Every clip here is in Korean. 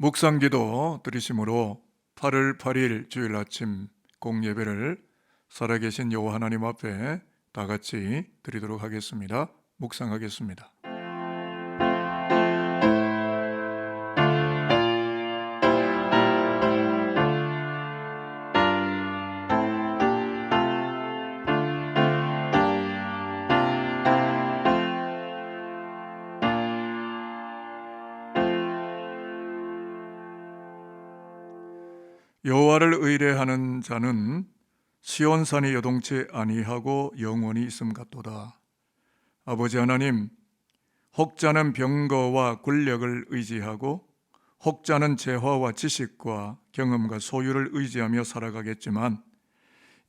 묵상기도 들으심으로 8월 8일 주일 아침 공예배를 살아계신 여호와 하나님 앞에 다 같이 드리도록 하겠습니다. 묵상하겠습니다. 여호와를 의뢰하는 자는 시온산이 여동치 아니하고 영원히 있음 같도다. 아버지 하나님, 혹자는 병거와 권력을 의지하고 혹자는 재화와 지식과 경험과 소유를 의지하며 살아가겠지만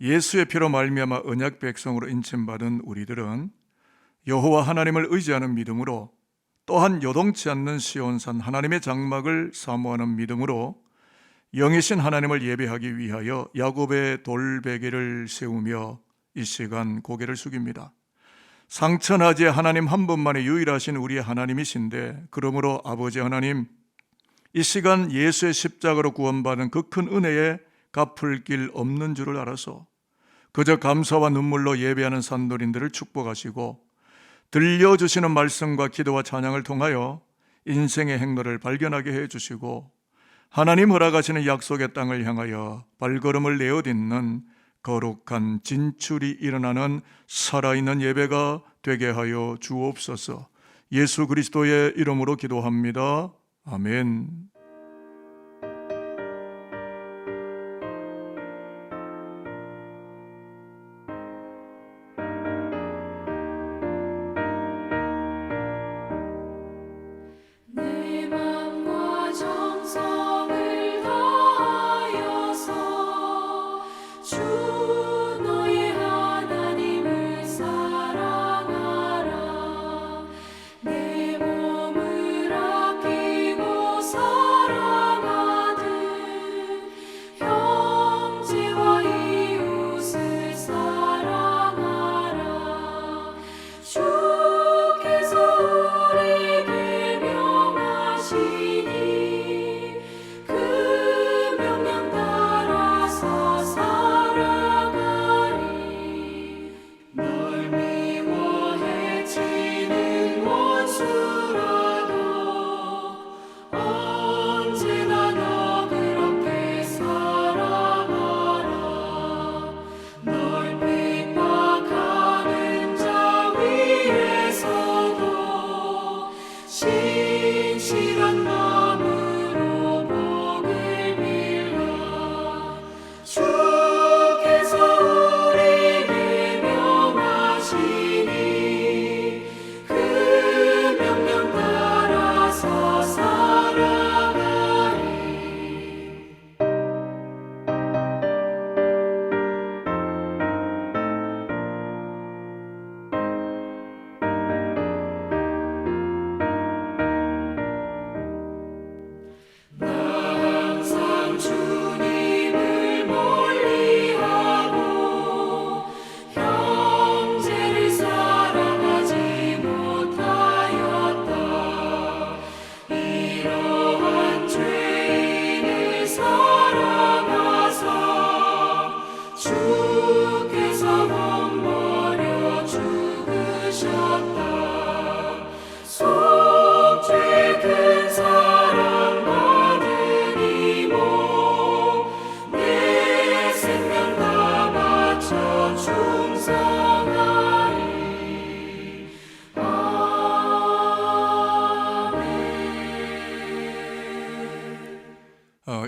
예수의 피로 말미암아 언약 백성으로 인침받은 우리들은 여호와 하나님을 의지하는 믿음으로, 또한 요동치 않는 시온산 하나님의 장막을 사모하는 믿음으로 영이신 하나님을 예배하기 위하여 야곱의 돌베개를 세우며 이 시간 고개를 숙입니다. 상천하지 하나님 한 분만의 유일하신 우리의 하나님이신데, 그러므로 아버지 하나님, 이 시간 예수의 십자가로 구원받은 그 큰 은혜에 갚을 길 없는 줄을 알아서 그저 감사와 눈물로 예배하는 산돌인들을 축복하시고, 들려주시는 말씀과 기도와 찬양을 통하여 인생의 행로를 발견하게 해주시고, 하나님 허락하시는 약속의 땅을 향하여 발걸음을 내어딛는 거룩한 진출이 일어나는 살아있는 예배가 되게 하여 주옵소서. 예수 그리스도의 이름으로 기도합니다. 아멘.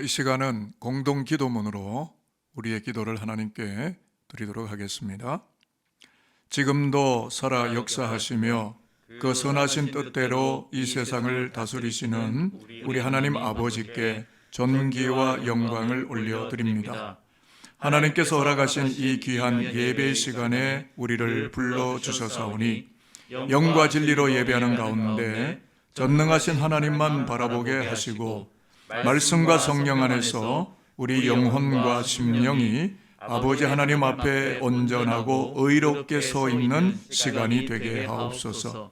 이 시간은 공동 기도문으로 우리의 기도를 하나님께 드리도록 하겠습니다. 지금도 살아 역사하시며 그 선하신 뜻대로 이 세상을 다스리시는 우리 하나님 아버지께 존귀와 영광을 올려드립니다. 하나님께서 허락하신 이 귀한 예배 시간에 우리를 불러주셔사오니 영과 진리로 예배하는 가운데 전능하신 하나님만 바라보게 하시고, 말씀과 성령 안에서 우리 영혼과 심령이 아버지 하나님 앞에 온전하고 의롭게 서 있는 시간이 되게 하옵소서.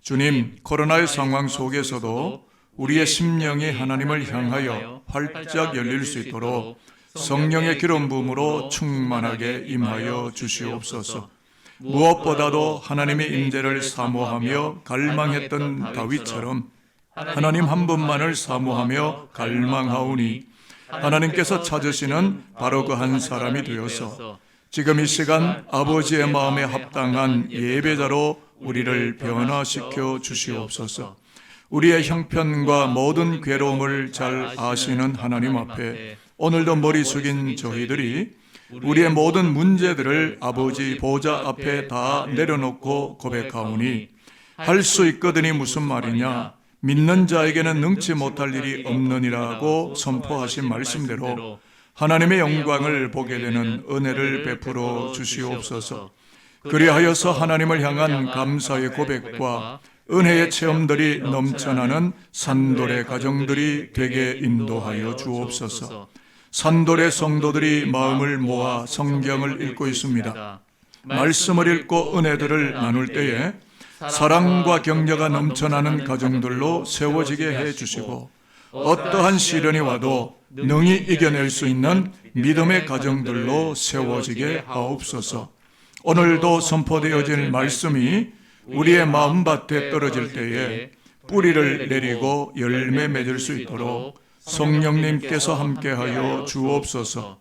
주님, 코로나의 상황 속에서도 우리의 심령이 하나님을 향하여 활짝 열릴 수 있도록 성령의 기름 부음으로 충만하게 임하여 주시옵소서. 무엇보다도 하나님의 임재를 사모하며 갈망했던 다윗처럼 하나님 한 분만을 사모하며 갈망하오니 하나님께서 찾으시는 바로 그 한 사람이 되어서 지금 이 시간 아버지의 마음에 합당한 예배자로 우리를 변화시켜 주시옵소서. 우리의 형편과 모든 괴로움을 잘 아시는 하나님 앞에 오늘도 머리 숙인 저희들이 우리의 모든 문제들을 아버지 보좌 앞에 다 내려놓고 고백하오니 할 수 있거든이 무슨 말이냐? 믿는 자에게는 능치 못할 일이 없느니라고 선포하신 말씀대로 하나님의 영광을 보게 되는 은혜를 베풀어 주시옵소서. 그리하여서 하나님을 향한 감사의 고백과 은혜의 체험들이 넘쳐나는 산돌의 가정들이 되게 인도하여 주옵소서. 산돌의 성도들이 마음을 모아 성경을 읽고 있습니다. 말씀을 읽고 은혜들을 나눌 때에 사랑과 격려가 넘쳐나는 가정들로 세워지게 해주시고 어떠한 시련이 와도 능히 이겨낼 수 있는 믿음의 가정들로 세워지게 하옵소서. 오늘도 선포되어질 말씀이 우리의 마음밭에 떨어질 때에 뿌리를 내리고 열매 맺을 수 있도록 성령님께서 함께하여 주옵소서.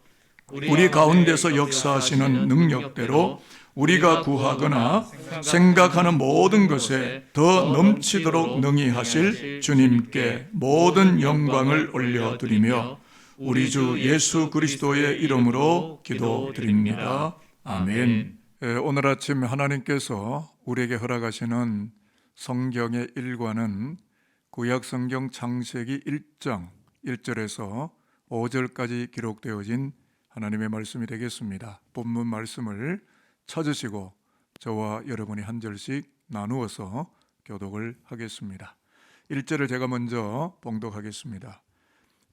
우리 가운데서 역사하시는 능력대로 우리가 구하거나 생각하는 모든 것에 더 넘치도록 능히 하실 주님께 모든 영광을 올려드리며 우리 주 예수 그리스도의 이름으로 기도드립니다. 아멘. 오늘 아침 하나님께서 우리에게 허락하시는 성경의 일과는 구약성경 창세기 1장 1절에서 5절까지 기록되어진 하나님의 말씀이 되겠습니다. 본문 말씀을 찾으시고 저와 여러분이 한 절씩 나누어서 교독을 하겠습니다. 1절을 제가 먼저 봉독하겠습니다.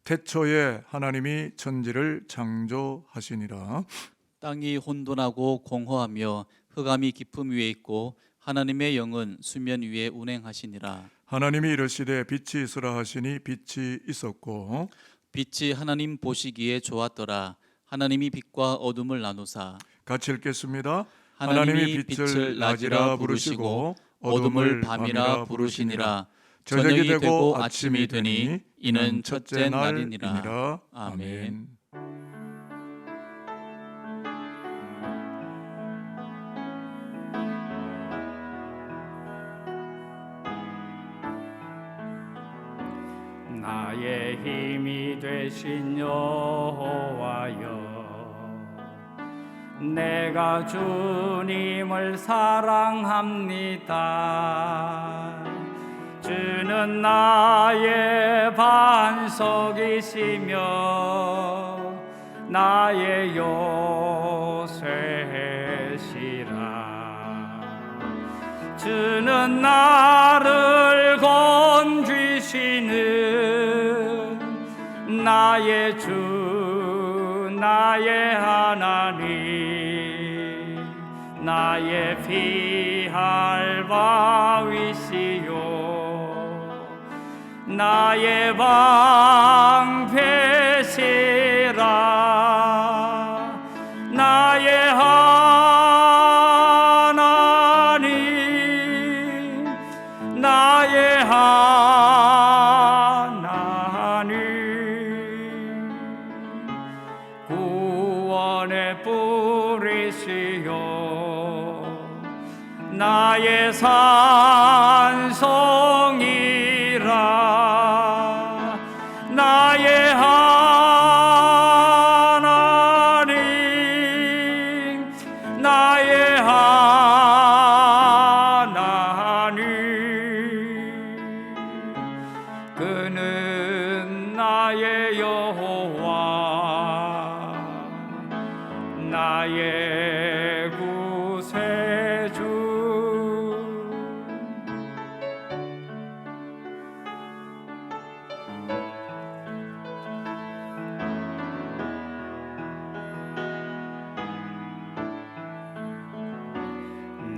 태초에 하나님이 천지를 창조하시니라. 땅이 혼돈하고 공허하며 흑암이 깊음 위에 있고 하나님의 영은 수면 위에 운행하시니라. 하나님이 이르시되 빛이 있으라 하시니 빛이 있었고 빛이 하나님 보시기에 좋았더라. 하나님이 빛과 어둠을 나누사. 같이 읽겠습니다. 하나님이 빛을 낮이라 부르시고 어둠을 밤이라 부르시니라. 저녁이 되고 아침이 되니 이는 첫째 날이니라. 아멘. 나의 힘이 되신 여호와여, 내가 주님을 사랑합니다. 주는 나의 반석이시며 나의 요새시라. 주는 나를 건지시는 나의 주, 나의 하나님, 나의 피할 바위시요 나의 방패시라. 나의 하나님, 나의 하나님, 구원의 뿌리시요 나의 산성이라. 나의 하나님, 나의 하나님, 그는 나의 여호와, 나의 구세주.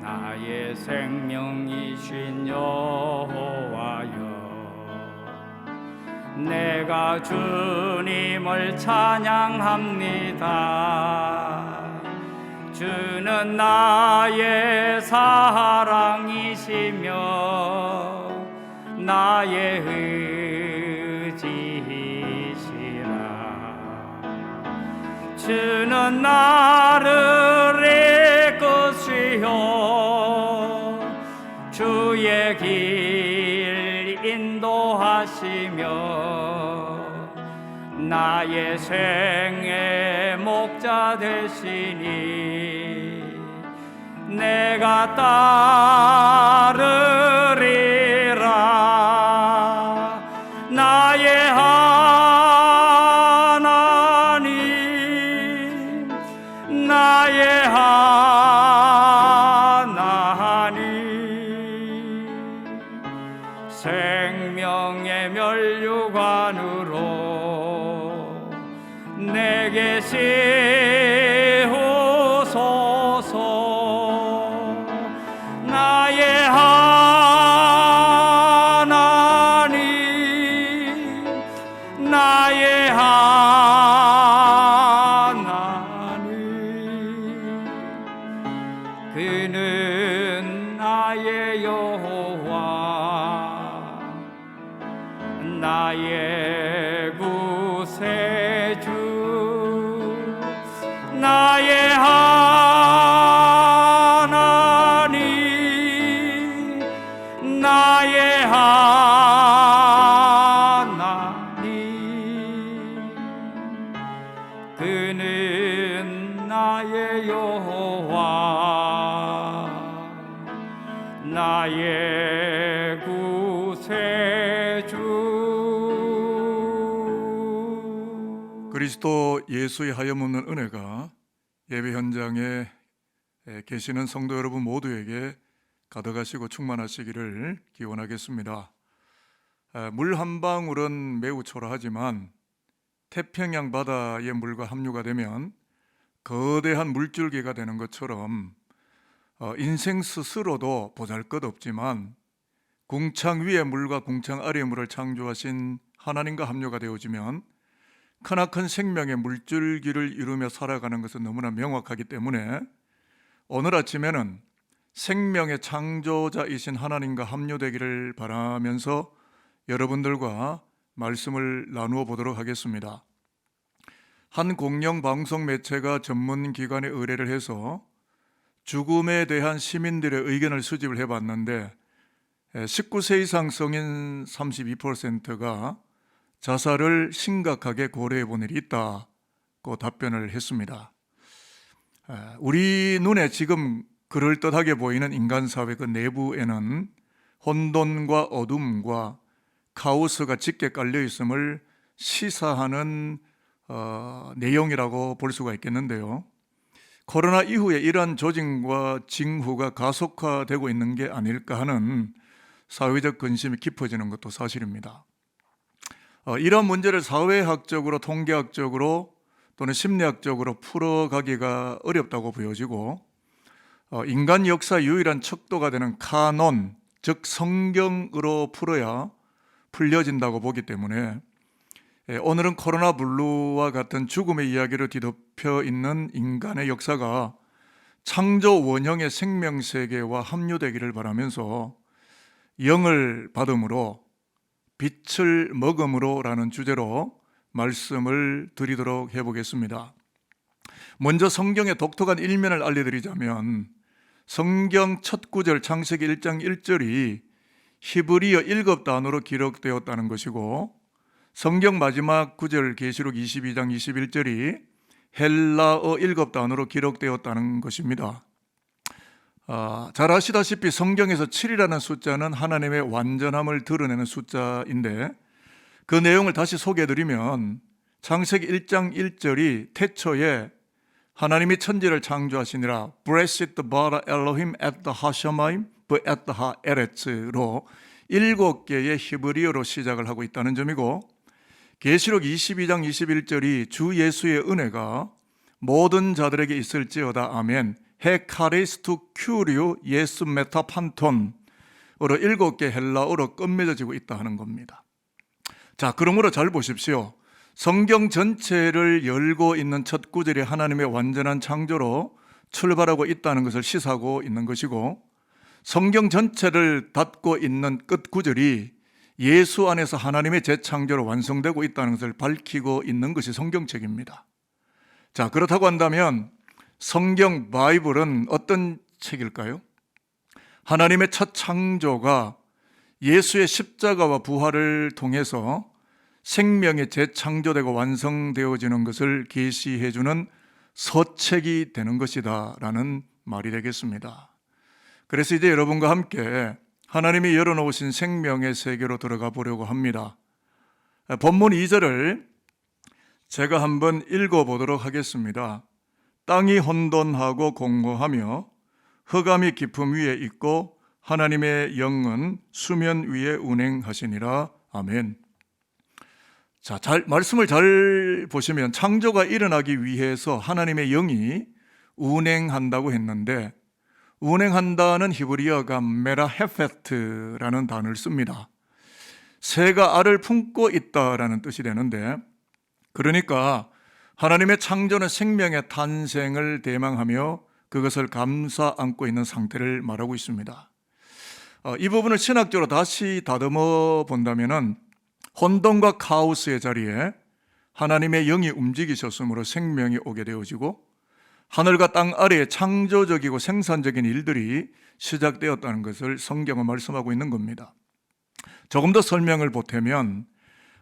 나의 생명이신 여호와여, 내가 주님을 찬양합니다. 주는 나의 사랑이시며 나의 의지이시라. 주는 나를 이끄시어 주의 길 인도하시며 나의 생의 목자 되시니 내가 따르리라. 나의 하나님, 나의 하나님, 생명의 면류관으로 내게 세우소서. 나의 하나님, 나의 하나님, 그는 나의 여호와, 나의 구세주, 나의 하나님, 나의 하나님, 그는 나의 여호와, 나의 구세주. 그리스도 예수의 하염없는 은혜가 예배 현장에 계시는 성도 여러분 모두에게 가득하시고 충만하시기를 기원하겠습니다. 물 한 방울은 매우 초라하지만 태평양 바다의 물과 함유가 되면 거대한 물줄기가 되는 것처럼 인생 스스로도 보잘것없지만 궁창 위의 물과 궁창 아래의 물을 창조하신 하나님과 합류가 되어지면 크나큰 생명의 물줄기를 이루며 살아가는 것은 너무나 명확하기 때문에 오늘 아침에는 생명의 창조자이신 하나님과 합류되기를 바라면서 여러분들과 말씀을 나누어 보도록 하겠습니다. 한 공영 방송 매체가 전문 기관에 의뢰를 해서 죽음에 대한 시민들의 의견을 수집을 해봤는데 19세 이상 성인 32%가 자살을 심각하게 고려해 본 일이 있다고 답변을 했습니다. 우리 눈에 지금 그럴듯하게 보이는 인간사회 그 내부에는 혼돈과 어둠과 카오스가 짙게 깔려 있음을 시사하는 내용이라고 볼 수가 있겠는데요. 코로나 이후에 이러한 조짐과 징후가 가속화되고 있는 게 아닐까 하는 사회적 근심이 깊어지는 것도 사실입니다. 이런 문제를 사회학적으로, 통계학적으로 또는 심리학적으로 풀어가기가 어렵다고 보여지고 인간 역사 유일한 척도가 되는 카논, 즉 성경으로 풀어야 풀려진다고 보기 때문에 오늘은 코로나 블루와 같은 죽음의 이야기로 뒤덮여 있는 인간의 역사가 창조 원형의 생명세계와 합류되기를 바라면서 영을 받음으로 빛을 먹음으로 라는 주제로 말씀을 드리도록 해보겠습니다. 먼저 성경의 독특한 일면을 알려드리자면 성경 첫 구절 창세기 1장 1절이 히브리어 7단어로 기록되었다는 것이고 성경 마지막 구절 계시록 22장 21절이 헬라어 7단어로 기록되었다는 것입니다. 잘 아시다시피 성경에서 7이라는 숫자는 하나님의 완전함을 드러내는 숫자인데 그 내용을 다시 소개해드리면 창세기 1장 1절이 태초에 하나님이 천지를 창조하시니라 Blessed bara Elohim et ha-shamayim et ha-eretz로 7개의 히브리어로 시작을 하고 있다는 점이고 계시록 22장 21절이 주 예수의 은혜가 모든 자들에게 있을지어다 아멘 헤카리스투 큐리오 예수 메타판톤으로 7개 헬라어로 끝맺어지고 있다 하는 겁니다. 자, 그러므로 잘 보십시오. 성경 전체를 열고 있는 첫 구절이 하나님의 완전한 창조로 출발하고 있다는 것을 시사하고 있는 것이고, 성경 전체를 닫고 있는 끝 구절이 예수 안에서 하나님의 재창조로 완성되고 있다는 것을 밝히고 있는 것이 성경책입니다. 자, 그렇다고 한다면 성경 바이블은 어떤 책일까요? 하나님의 첫 창조가 예수의 십자가와 부활을 통해서 생명이 재창조되고 완성되어지는 것을 계시해 주는 서책이 되는 것이다 라는 말이 되겠습니다. 그래서 이제 여러분과 함께 하나님이 열어놓으신 생명의 세계로 들어가 보려고 합니다. 본문 2절을 제가 한번 읽어보도록 하겠습니다. 땅이 혼돈하고 공허하며 흑암이 깊음 위에 있고 하나님의 영은 수면 위에 운행하시니라. 아멘. 자, 말씀을 잘 보시면 창조가 일어나기 위해서 하나님의 영이 운행한다고 했는데, 운행한다는 히브리어가 메라헤페트라는 단어를 씁니다. 새가 알을 품고 있다라는 뜻이 되는데, 그러니까 하나님의 창조는 생명의 탄생을 대망하며 그것을 감싸 안고 있는 상태를 말하고 있습니다. 이 부분을 신학적으로 다시 다듬어 본다면은 혼돈과 카오스의 자리에 하나님의 영이 움직이셨으므로 생명이 오게 되어지고 하늘과 땅 아래에 창조적이고 생산적인 일들이 시작되었다는 것을 성경은 말씀하고 있는 겁니다. 조금 더 설명을 보태면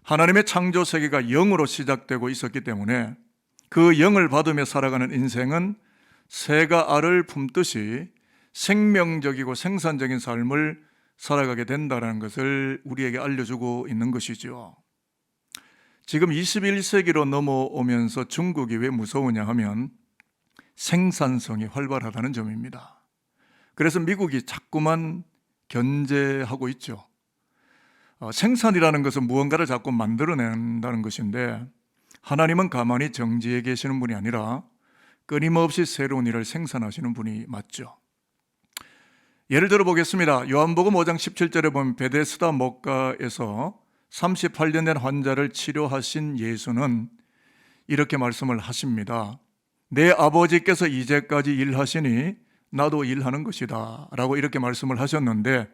하나님의 창조 세계가 영으로 시작되고 있었기 때문에 그 영을 받으며 살아가는 인생은 새가 알을 품듯이 생명적이고 생산적인 삶을 살아가게 된다는 것을 우리에게 알려주고 있는 것이죠. 지금 21세기로 넘어오면서 중국이 왜 무서우냐 하면 생산성이 활발하다는 점입니다. 그래서 미국이 자꾸만 견제하고 있죠. 생산이라는 것은 무언가를 자꾸 만들어낸다는 것인데, 하나님은 가만히 정지해 계시는 분이 아니라 끊임없이 새로운 일을 생산하시는 분이 맞죠. 예를 들어 보겠습니다. 요한복음 5장 17절에 보면 베데스다 목가에서 38년 된 환자를 치료하신 예수는 이렇게 말씀을 하십니다. 내 아버지께서 이제까지 일하시니 나도 일하는 것이다 라고 이렇게 말씀을 하셨는데,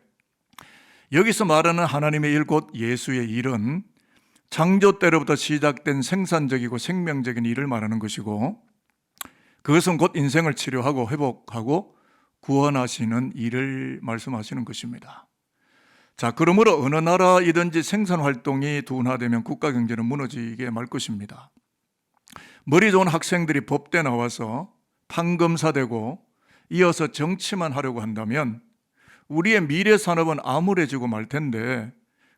여기서 말하는 하나님의 일 곧 예수의 일은 창조 때로부터 시작된 생산적이고 생명적인 일을 말하는 것이고, 그것은 곧 인생을 치료하고 회복하고 구원하시는 일을 말씀하시는 것입니다. 자, 그러므로 어느 나라이든지 생산 활동이 둔화되면 국가 경제는 무너지게 말 것입니다. 머리 좋은 학생들이 법대 나와서 판검사 되고 이어서 정치만 하려고 한다면 우리의 미래 산업은 암울해지고 말 텐데,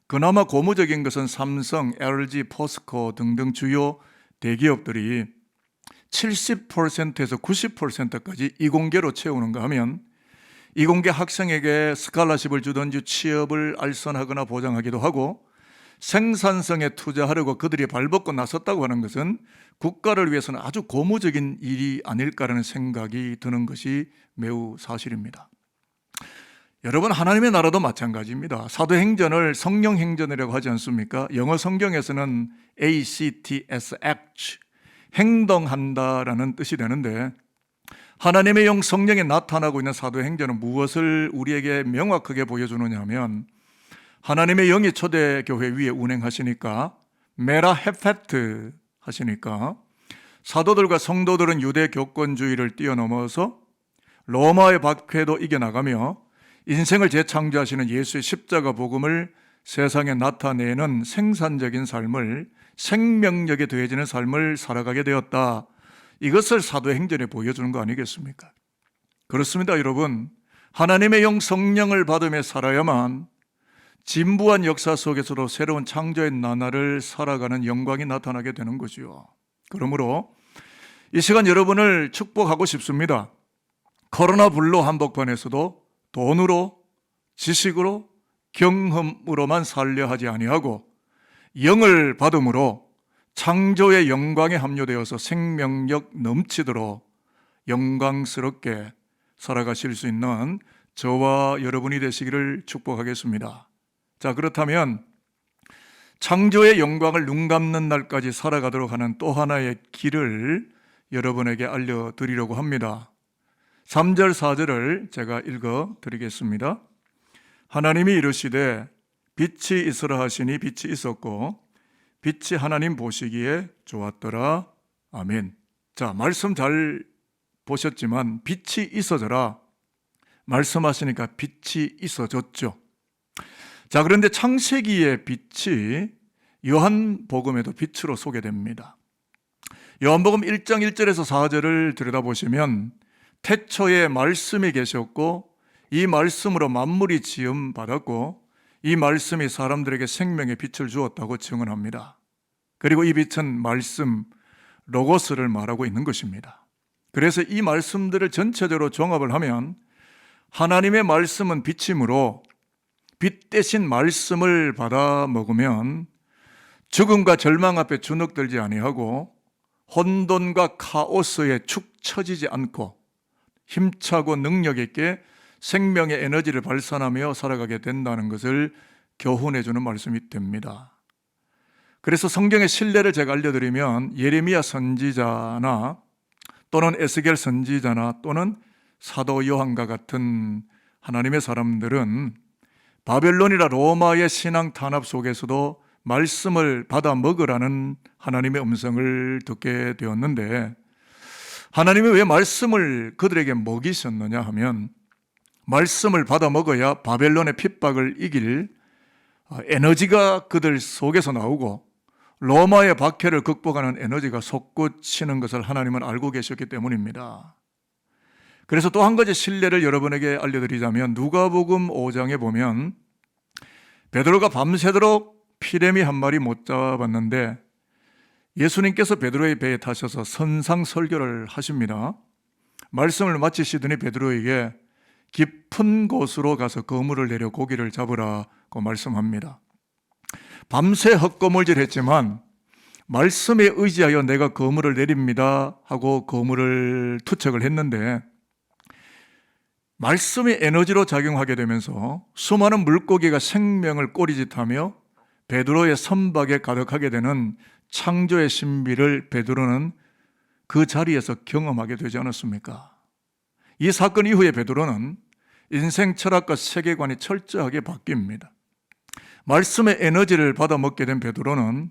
그나마 고무적인 것은 삼성, LG, 포스코 등등 주요 대기업들이 70%에서 90%까지 이공계로 채우는가 하면 이공계 학생에게 스칼라십을 주든지 취업을 알선하거나 보장하기도 하고, 생산성에 투자하려고 그들이 발벗고 나섰다고 하는 것은 국가를 위해서는 아주 고무적인 일이 아닐까라는 생각이 드는 것이 매우 사실입니다. 여러분, 하나님의 나라도 마찬가지입니다. 사도행전을 성령행전이라고 하지 않습니까? 영어 성경에서는 ACTS, act, 행동한다라는 뜻이 되는데, 하나님의 영 성령이 나타나고 있는 사도행전은 무엇을 우리에게 명확하게 보여주느냐 하면, 하나님의 영이 초대교회 위에 운행하시니까, 메라헤페트 하시니까 사도들과 성도들은 유대 교권주의를 뛰어넘어서 로마의 박해도 이겨나가며 인생을 재창조하시는 예수의 십자가 복음을 세상에 나타내는 생산적인 삶을, 생명력에 더해지는 삶을 살아가게 되었다. 이것을 사도행전에 보여주는 거 아니겠습니까? 그렇습니다, 여러분. 하나님의 영 성령을 받으며 살아야만 진부한 역사 속에서도 새로운 창조의 나날을 살아가는 영광이 나타나게 되는 거지요. 그러므로 이 시간 여러분을 축복하고 싶습니다. 코로나 불로 한복판에서도 돈으로, 지식으로, 경험으로만 살려 하지 아니하고 영을 받음으로 창조의 영광에 합류되어서 생명력 넘치도록 영광스럽게 살아가실 수 있는 저와 여러분이 되시기를 축복하겠습니다. 자, 그렇다면 창조의 영광을 눈감는 날까지 살아가도록 하는 또 하나의 길을 여러분에게 알려드리려고 합니다. 3절 4절을 제가 읽어드리겠습니다. 하나님이 이르시되 빛이 있으라 하시니 빛이 있었고 빛이 하나님 보시기에 좋았더라. 아멘. 자, 말씀 잘 보셨지만 빛이 있어져라 말씀하시니까 빛이 있어졌죠. 자, 그런데 창세기의 빛이 요한복음에도 빛으로 소개됩니다. 요한복음 1장 1절에서 4절을 들여다보시면 태초에 말씀이 계셨고 이 말씀으로 만물이 지음 받았고 이 말씀이 사람들에게 생명의 빛을 주었다고 증언합니다. 그리고 이 빛은 말씀, 로고스를 말하고 있는 것입니다. 그래서 이 말씀들을 전체적으로 종합을 하면 하나님의 말씀은 빛이므로 빛 대신 말씀을 받아 먹으면 죽음과 절망 앞에 주눅들지 아니하고 혼돈과 카오스에 축 처지지 않고 힘차고 능력 있게 생명의 에너지를 발산하며 살아가게 된다는 것을 교훈해 주는 말씀이 됩니다. 그래서 성경의 신뢰를 제가 알려드리면 예레미야 선지자나 또는 에스겔 선지자나 또는 사도 요한과 같은 하나님의 사람들은 바벨론이나 로마의 신앙 탄압 속에서도 말씀을 받아 먹으라는 하나님의 음성을 듣게 되었는데 하나님이 왜 말씀을 그들에게 먹이셨느냐 하면 말씀을 받아 먹어야 바벨론의 핍박을 이길 에너지가 그들 속에서 나오고 로마의 박해를 극복하는 에너지가 솟구치는 것을 하나님은 알고 계셨기 때문입니다. 그래서 또 한 가지 신뢰를 여러분에게 알려드리자면 누가복음 5장에 보면 베드로가 밤새도록 피레미 한 마리 못 잡았는데 예수님께서 베드로의 배에 타셔서 선상 설교를 하십니다. 말씀을 마치시더니 베드로에게 깊은 곳으로 가서 그물을 내려 고기를 잡으라고 말씀합니다. 밤새 헛거물질했지만 말씀에 의지하여 내가 그물을 내립니다 하고 그물을 투척을 했는데 말씀이 에너지로 작용하게 되면서 수많은 물고기가 생명을 꼬리짓하며 베드로의 선박에 가득하게 되는 창조의 신비를 베드로는 그 자리에서 경험하게 되지 않았습니까? 이 사건 이후에 베드로는 인생 철학과 세계관이 철저하게 바뀝니다. 말씀의 에너지를 받아먹게 된 베드로는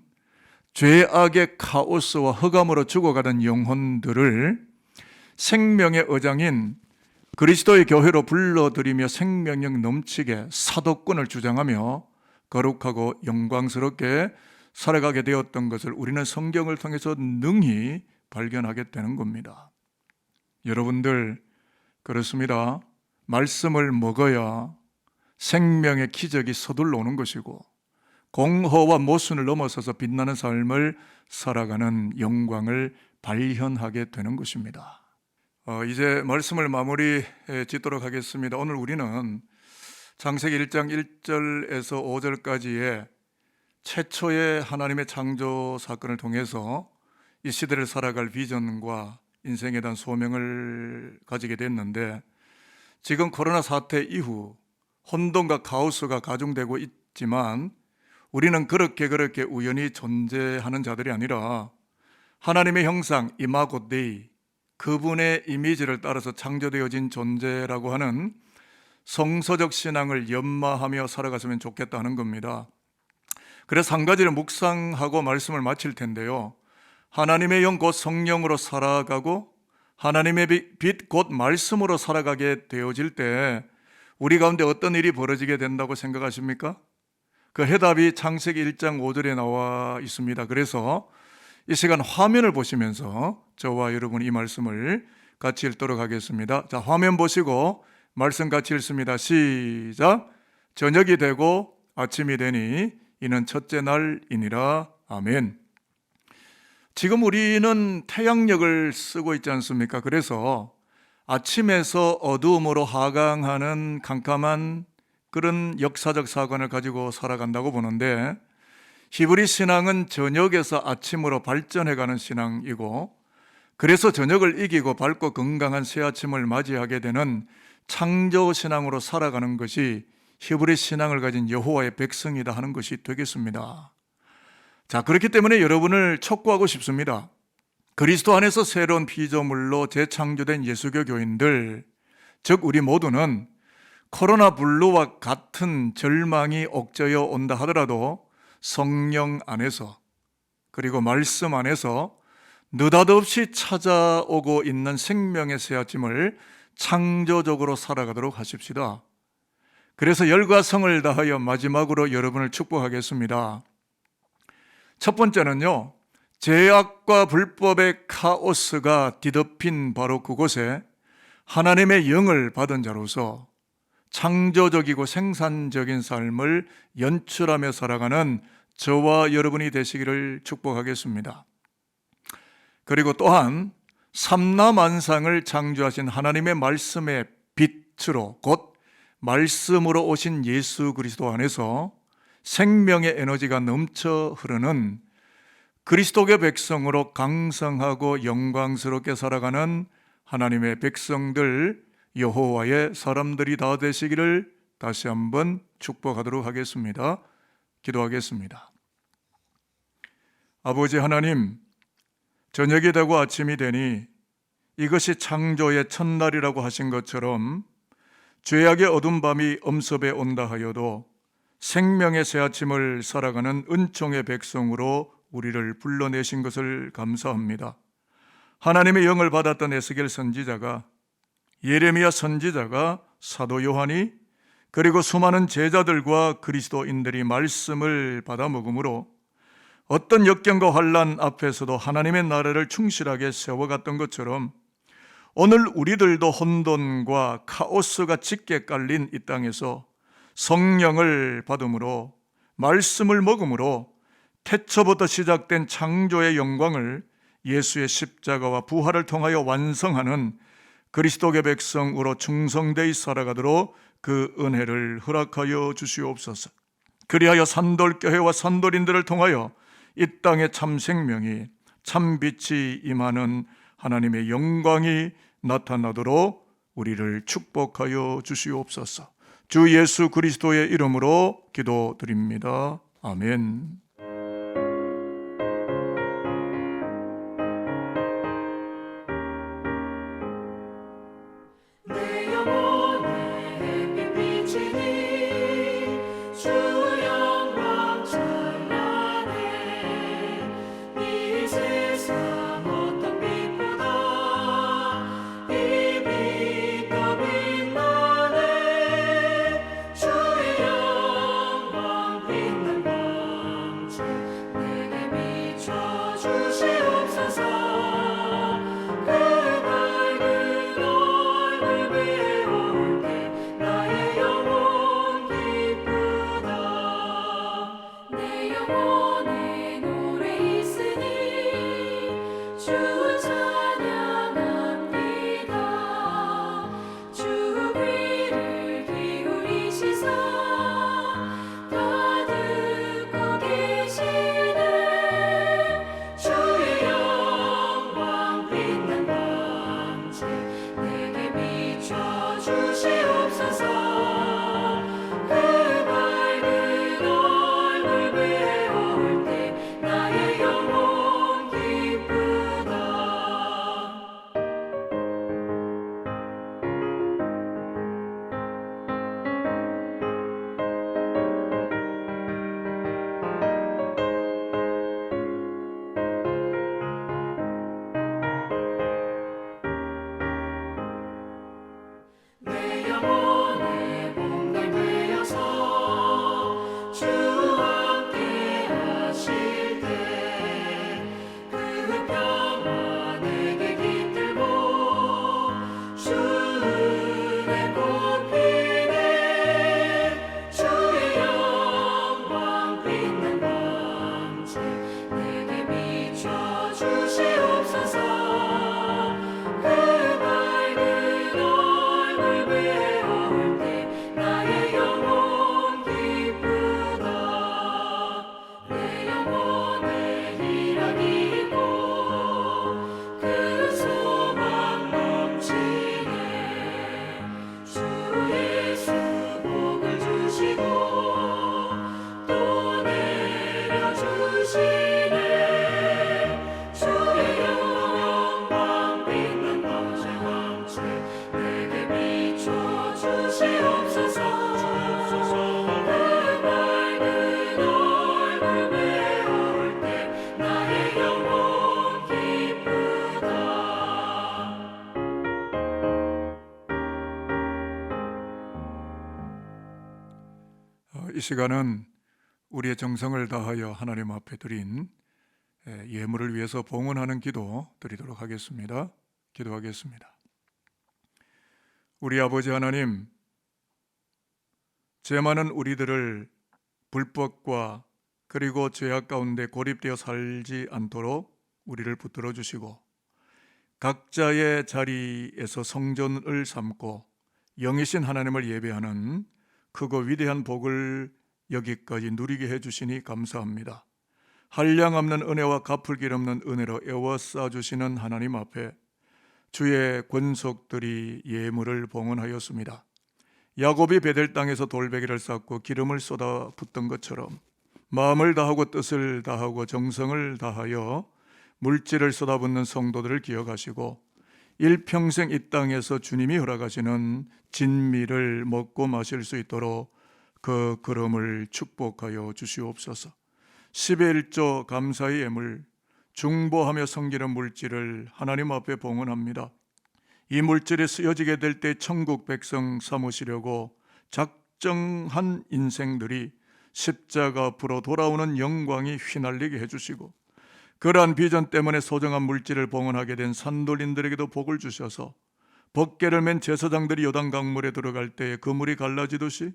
죄악의 카오스와 흑암으로 죽어가던 영혼들을 생명의 어장인 그리스도의 교회로 불러들이며 생명력 넘치게 사도권을 주장하며 거룩하고 영광스럽게 살아가게 되었던 것을 우리는 성경을 통해서 능히 발견하게 되는 겁니다. 여러분들 그렇습니다. 말씀을 먹어야 생명의 기적이 서둘러 오는 것이고 공허와 모순을 넘어서서 빛나는 삶을 살아가는 영광을 발현하게 되는 것입니다. 이제 말씀을 마무리 짓도록 하겠습니다. 오늘 우리는 창세기 1장 1절에서 5절까지의 최초의 하나님의 창조 사건을 통해서 이 시대를 살아갈 비전과 인생에 대한 소명을 가지게 됐는데 지금 코로나 사태 이후 혼돈과 카오스가 가중되고 있지만 우리는 그렇게 우연히 존재하는 자들이 아니라 하나님의 형상 이마고 데이 그분의 이미지를 따라서 창조되어진 존재라고 하는 성서적 신앙을 연마하며 살아갔으면 좋겠다 하는 겁니다. 그래서 한 가지를 묵상하고 말씀을 마칠 텐데요. 하나님의 영 곧 성령으로 살아가고 하나님의 빛 곧 말씀으로 살아가게 되어질 때 우리 가운데 어떤 일이 벌어지게 된다고 생각하십니까? 그 해답이 창세기 1장 5절에 나와 있습니다. 그래서 이 시간 화면을 보시면서 저와 여러분 이 말씀을 같이 읽도록 하겠습니다. 자, 화면 보시고 말씀 같이 읽습니다. 시작. 저녁이 되고 아침이 되니 이는 첫째 날이니라. 아멘. 지금 우리는 태양력을 쓰고 있지 않습니까? 그래서 아침에서 어두움으로 하강하는 캄캄한 그런 역사적 사관을 가지고 살아간다고 보는데 히브리 신앙은 저녁에서 아침으로 발전해가는 신앙이고 그래서 저녁을 이기고 밝고 건강한 새 아침을 맞이하게 되는 창조 신앙으로 살아가는 것이 히브리 신앙을 가진 여호와의 백성이다 하는 것이 되겠습니다. 자, 그렇기 때문에 여러분을 촉구하고 싶습니다. 그리스도 안에서 새로운 피조물로 재창조된 예수교 교인들, 즉 우리 모두는 코로나 블루와 같은 절망이 옥죄어 온다 하더라도 성령 안에서 그리고 말씀 안에서 느닷없이 찾아오고 있는 생명의 새아침을 창조적으로 살아가도록 하십시다. 그래서 열과 성을 다하여 마지막으로 여러분을 축복하겠습니다. 첫 번째는요, 죄악과 불법의 카오스가 뒤덮인 바로 그곳에 하나님의 영을 받은 자로서 창조적이고 생산적인 삶을 연출하며 살아가는 저와 여러분이 되시기를 축복하겠습니다. 그리고 또한 삼라만상을 창조하신 하나님의 말씀의 빛으로 곧 말씀으로 오신 예수 그리스도 안에서 생명의 에너지가 넘쳐 흐르는 그리스도의 백성으로 강성하고 영광스럽게 살아가는 하나님의 백성들, 여호와의 사람들이 다 되시기를 다시 한번 축복하도록 하겠습니다. 기도하겠습니다. 아버지 하나님, 저녁이 되고 아침이 되니 이것이 창조의 첫날이라고 하신 것처럼 죄악의 어두운 밤이 엄습해 온다 하여도 생명의 새아침을 살아가는 은총의 백성으로 우리를 불러내신 것을 감사합니다. 하나님의 영을 받았던 에스겔 선지자가, 예레미야 선지자가, 사도 요한이, 그리고 수많은 제자들과 그리스도인들이 말씀을 받아 먹음으로 어떤 역경과 환난 앞에서도 하나님의 나라를 충실하게 세워갔던 것처럼 오늘 우리들도 혼돈과 카오스가 짙게 깔린 이 땅에서 성령을 받음으로, 말씀을 먹음으로 태초부터 시작된 창조의 영광을 예수의 십자가와 부활을 통하여 완성하는 그리스도의 백성으로 충성되이 살아가도록 그 은혜를 허락하여 주시옵소서. 그리하여 산돌교회와 산돌인들을 통하여 이 땅에 참 생명이, 참 빛이 임하는 하나님의 영광이 나타나도록 우리를 축복하여 주시옵소서. 주 예수 그리스도의 이름으로 기도드립니다. 아멘. 내 영혼에 햇빛 비치니 주 영광 찬란해. 이 세상 어떤 빛보다 이 빛 더 빛나네. 주의 영광 빛난 광 시간은 우리의 정성을 다하여 하나님 앞에 드린 예물을 위해서 봉헌하는 기도 드리도록 하겠습니다. 기도하겠습니다. 우리 아버지 하나님, 죄 많은 우리들을 불법과 그리고 죄악 가운데 고립되어 살지 않도록 우리를 붙들어 주시고 각자의 자리에서 성전을 삼고 영이신 하나님을 예배하는 크고 위대한 복을 여기까지 누리게 해주시니 감사합니다. 한량없는 은혜와 갚을 길 없는 은혜로 애워싸 주시는 하나님 앞에 주의 권속들이 예물을 봉헌하였습니다. 야곱이 베델 땅에서 돌베개를 쌓고 기름을 쏟아 붓던 것처럼 마음을 다하고 뜻을 다하고 정성을 다하여 물질을 쏟아붓는 성도들을 기억하시고 일평생 이 땅에서 주님이 허락하시는 진미를 먹고 마실 수 있도록 그 걸음을 축복하여 주시옵소서. 10의 1조 감사의 예물, 중보하며 섬기는 물질을 하나님 앞에 봉헌합니다. 이 물질이 쓰여지게 될 때 천국 백성 삼으시려고 작정한 인생들이 십자가 앞으로 돌아오는 영광이 휘날리게 해주시고 그러한 비전 때문에 소중한 물질을 봉헌하게 된 산돌인들에게도 복을 주셔서 법궤를 맨 제사장들이 요단 강물에 들어갈 때에 그 물이 갈라지듯이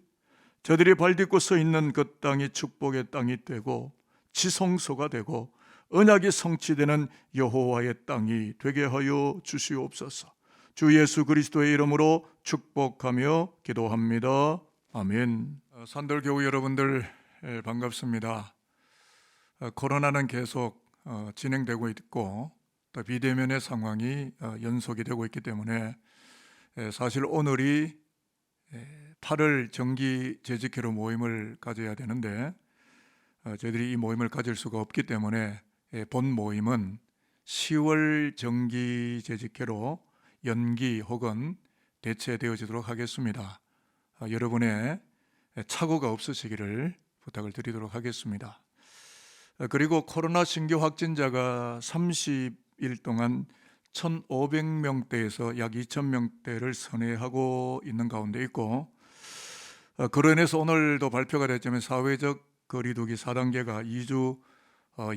저들이 발딛고 서 있는 그 땅이 축복의 땅이 되고 지성소가 되고 언약이 성취되는 여호와의 땅이 되게 하여 주시옵소서. 주 예수 그리스도의 이름으로 축복하며 기도합니다. 아멘. 산돌교우 여러분들 반갑습니다. 코로나는 계속 진행되고 있고 또 비대면의 상황이 연속이 되고 있기 때문에 사실 오늘이 8월 정기 재직회로 모임을 가져야 되는데 저희들이 이 모임을 가질 수가 없기 때문에 본 모임은 10월 정기 재직회로 연기 혹은 대체되어지도록 하겠습니다. 여러분의 착오가 없으시기를 부탁을 드리도록 하겠습니다. 그리고 코로나 신규 확진자가 30일 동안 1,500명대에서 약 2,000명대를 선회하고 있는 가운데 있고 그로 인해서 오늘도 발표가 됐지만 사회적 거리두기 4단계가 2주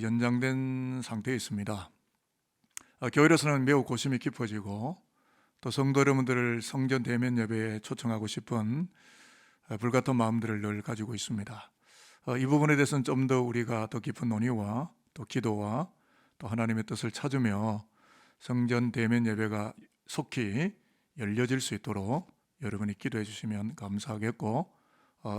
연장된 상태에 있습니다. 교회로서는 매우 고심이 깊어지고 또 성도 여러분들을 성전 대면 예배에 초청하고 싶은 불같은 마음들을 늘 가지고 있습니다. 이 부분에 대해서는 좀 더 우리가 더 깊은 논의와 또 기도와 또 하나님의 뜻을 찾으며 성전 대면 예배가 속히 열려질 수 있도록 여러분이 기도해 주시면 감사하겠고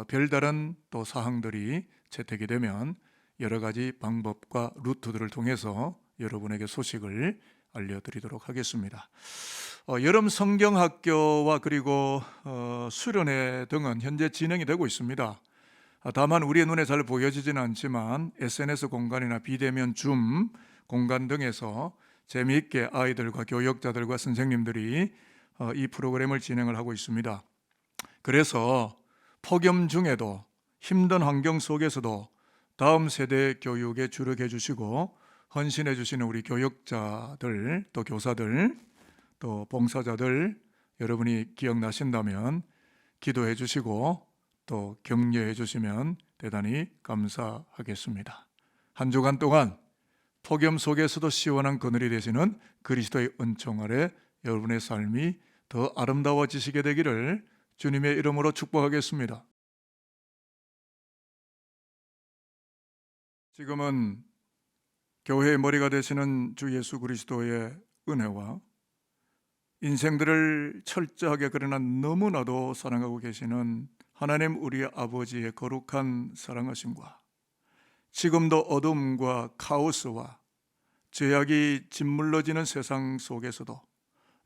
별다른 또 사항들이 채택이 되면 여러 가지 방법과 루트들을 통해서 여러분에게 소식을 알려드리도록 하겠습니다. 여름 성경학교와 그리고 수련회 등은 현재 진행이 되고 있습니다. 다만 우리의 눈에 잘 보여지지는 않지만 SNS 공간이나 비대면 줌 공간 등에서 재미있게 아이들과 교역자들과 선생님들이 이 프로그램을 진행을 하고 있습니다. 그래서 폭염 중에도 힘든 환경 속에서도 다음 세대 교육에 주력해 주시고 헌신해 주시는 우리 교역자들 또 교사들 또 봉사자들 여러분이 기억나신다면 기도해 주시고 또 격려해 주시면 대단히 감사하겠습니다. 한 주간 동안 폭염 속에서도 시원한 그늘이 되시는 그리스도의 은총 아래 여러분의 삶이 더 아름다워지시게 되기를 주님의 이름으로 축복하겠습니다. 지금은 교회의 머리가 되시는 주 예수 그리스도의 은혜와 인생들을 철저하게 그러나 너무나도 사랑하고 계시는 하나님 우리 아버지의 거룩한 사랑하심과 지금도 어둠과 카오스와 죄악이 짓물러지는 세상 속에서도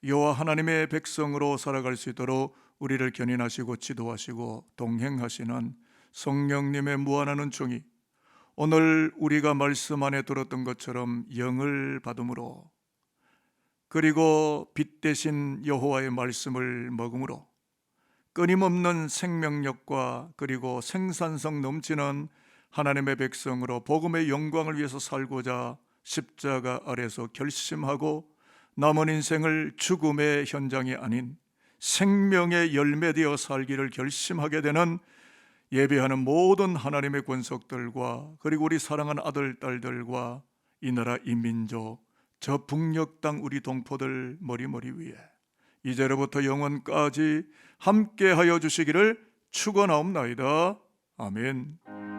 여호와 하나님의 백성으로 살아갈 수 있도록 우리를 견인하시고 지도하시고 동행하시는 성령님의 무한한 은총이 오늘 우리가 말씀 안에 들었던 것처럼 영을 받음으로 그리고 빛 대신 여호와의 말씀을 먹음으로 끊임없는 생명력과 그리고 생산성 넘치는 하나님의 백성으로 복음의 영광을 위해서 살고자 십자가 아래서 결심하고 남은 인생을 죽음의 현장이 아닌 생명의 열매되어 살기를 결심하게 되는 예배하는 모든 하나님의 권속들과 그리고 우리 사랑하는 아들, 딸들과 이 나라 이 민족, 저 북녘 땅 우리 동포들 머리 위에 이제로부터 영원까지 함께하여 주시기를 축원하옵나이다. 아멘.